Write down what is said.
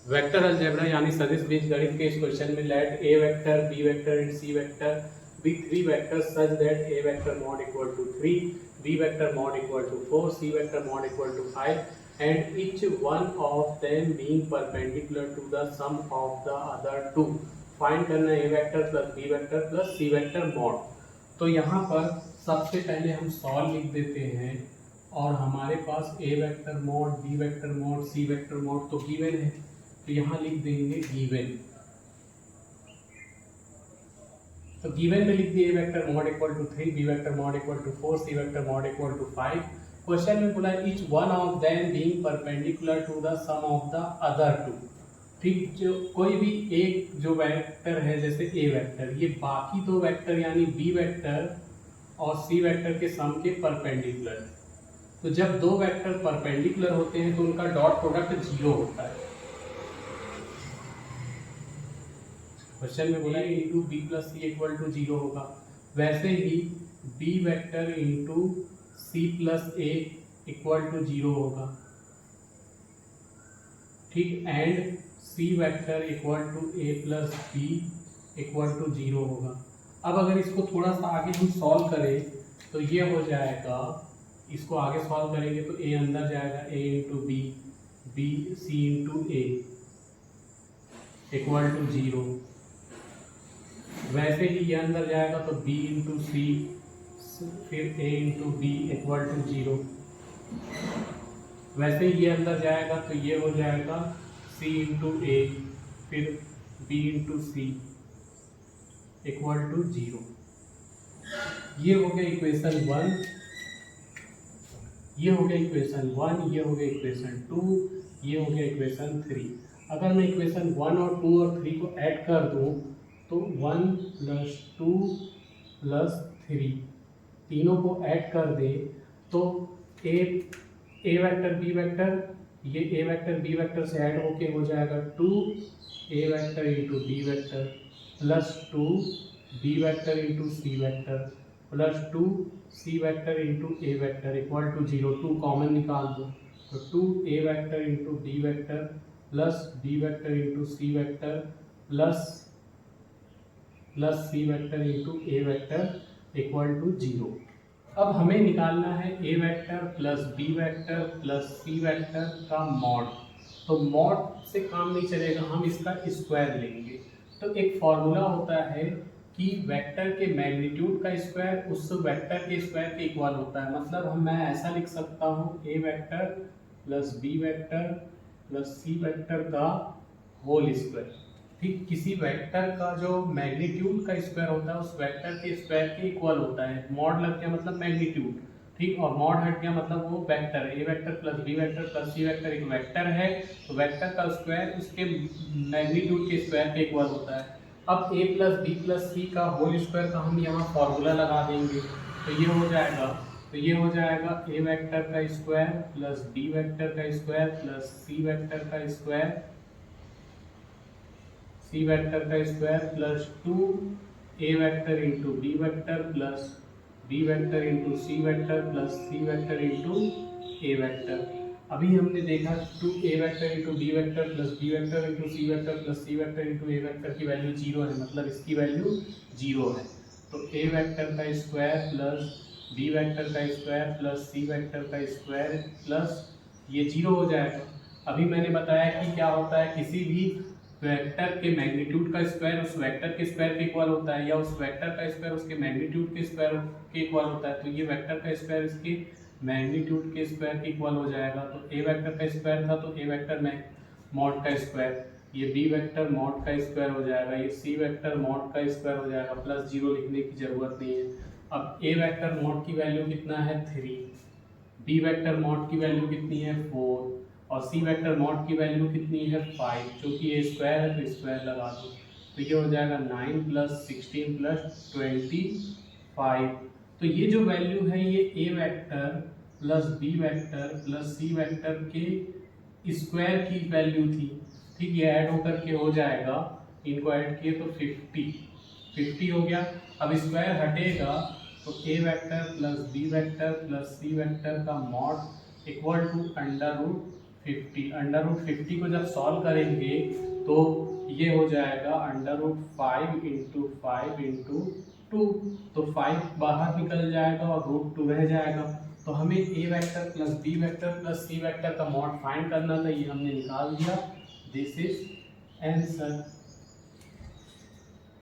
Vector algebra यानी सदिश बीजगणित के इस क्वेश्चन में let A vector B vector and C vector be three vectors such that A vector mod equal to 3, b vector mod equal to 4, c vector mod equal to 5 and each one of them being perpendicular to the sum of the other two. Find करना a vector plus b vector plus c vector mod। तो यहाँ पर सबसे पहले हम solve लिख देते हैं और हमारे पास a vector mod b vector mod c vector mod तो गिवन है, तो यहाँ लिख देंगे गिवन। तो गिवन में लिख दिए vector mod equal to 3, B vector mod equal to 4, C vector mod equal to 5। Question में बोला each one of them being perpendicular to the sum of the other two. ठीक, जो कोई भी एक जो वेक्टर है जैसे ए वेक्टर, ये बाकी दो वेक्टर यानी बी वेक्टर और सी वेक्टर के सम के परपेंडिकुलर है। तो जब दो वेक्टर परपेंडिकुलर होते हैं तो उनका डॉट प्रोडक्ट 0 होता है। क्वेश्चन में बोला into B plus C equal to 0 होगा, वैसे ही B vector into C plus A equal to 0 होगा। ठीक, and C vector equal to A plus B equal to 0 होगा। अब अगर इसको थोड़ा सा आगे हम सॉल्व करें तो ये हो जाएगा, इसको आगे सॉल्व करेंगे तो ए अंदर जाएगा, A into B, B C into A equal to 0। वैसे ही ये अंदर जाएगा तो b इंटू सी, फिर a into B equal to 0। वैसे ही ये अंदर जाएगा तो ये हो जाएगा c इंटू ए, फिर b into C equal to 0। ये हो गया इक्वेशन 1, ये हो गया इक्वेशन 1, ये हो गया इक्वेशन 2, ये हो गया इक्वेशन 3। अगर मैं इक्वेशन 1 और 2 और 3 को ऐड कर दूं तो 1 प्लस 2 प्लस 3 तीनों को ऐड कर दे तो ए वेक्टर बी वेक्टर, ये ए वेक्टर बी वेक्टर से ऐड होके हो जाएगा 2 A vector into B vector plus 2 B vector into C vector plus 2 C vector into A vector equal to 0। 2 common निकाल दो तो 2 A vector into B vector plus B vector into C vector plus C vector into A vector equal to 0। अब हमें निकालना है A vector plus B vector plus C vector का mod. तो mod से काम नहीं चलेगा, हम इसका स्क्वायर लेंगे। तो एक फॉर्मूला होता है कि वेक्टर के मैग्नीट्यूड का स्क्वायर उस वेक्टर के स्क्वायर के इक्वल होता है। मतलब मैं ऐसा लिख सकता हूँ A vector plus B vector plus C vector का होल स्क्वायर। ठीक, किसी वेक्टर का जो मैग्नीट्यूड का स्क्वायर होता है उस वेक्टर के स्क्वायर के इक्वल होता है। मॉड लग गया मतलब मैग्नीट्यूड, ठीक, और मॉड हट गया मतलब वो वेक्टर है। A vector plus B vector plus C vector एक वेक्टर है, तो वेक्टर का स्क्वायर उसके मैग्नीट्यूड के स्क्वायर के इक्वल होता है। अब ए प्लस बी प्लस सी का होल स्क्वायर का हम यहाँ फॉर्मूला लगा देंगे तो ये हो जाएगा, तो ये हो जाएगा ए वेक्टर का स्क्वायर प्लस बी वेक्टर का स्क्वायर प्लस सी वेक्टर का स्क्वायर, सी वेक्टर का square plus 2 A vector into B vector plus B vector into C vector plus C vector into A vector. अभी हमने देखा 2 A vector into B vector plus B vector into C vector plus C vector into A vector की value 0 है, मतलब इसकी value 0 है। तो A vector का स्क्वायर प्लस बी वेक्टर का स्क्वायर प्लस सी वेक्टर का स्क्वायर प्लस ये 0 हो जाएगा। अभी मैंने बताया कि क्या होता है, किसी भी वेक्टर के मैग्नीट्यूड का स्क्वायर उस वेक्टर के स्क्वायर के इक्वल होता है या उस वेक्टर का स्क्वायर उसके मैग्नीट्यूड के स्क्वायर के इक्वल होता है। तो ये वेक्टर का स्क्वायर इसके मैग्नीट्यूड के स्क्वायर के इक्वल हो जाएगा। तो ए वेक्टर का स्क्वायर था तो ए वेक्टर में मॉड का स्क्वायर, ये बी वेक्टर मॉड का स्क्वायर हो जाएगा, ये सी वेक्टर मॉड का स्क्वायर हो जाएगा, प्लस 0 लिखने की जरूरत नहीं है। अब ए वेक्टर मॉड की वैल्यू कितना है 3, बी वेक्टर मॉड की वैल्यू कितनी है 4 और सी वेक्टर मॉड की वैल्यू कितनी है 5, क्योंकि ये स्क्वायर है तो स्क्वायर लगा दो। तो ये हो जाएगा 9 प्लस 16 प्लस 25। तो ये जो वैल्यू है ये A vector plus B vector plus C vector के स्क्वायर की वैल्यू थी। ठीक, ये ऐड होकर के हो जाएगा, इनको ऐड किए तो 50 हो गया। अब स्क्वायर हटेगा तो A vector plus B vector plus C vector का mod equal to under root 50। Under root 50 को जब सॉल्व करेंगे तो ये हो जाएगा अंडर रूट 5 इंटू 5 इंटू 2, तो 5 बाहर निकल जाएगा और रूट 2 रह जाएगा। तो हमें A vector plus B vector plus C vector का मॉड फाइंड करना था, ये हमने निकाल दिया। This is answer.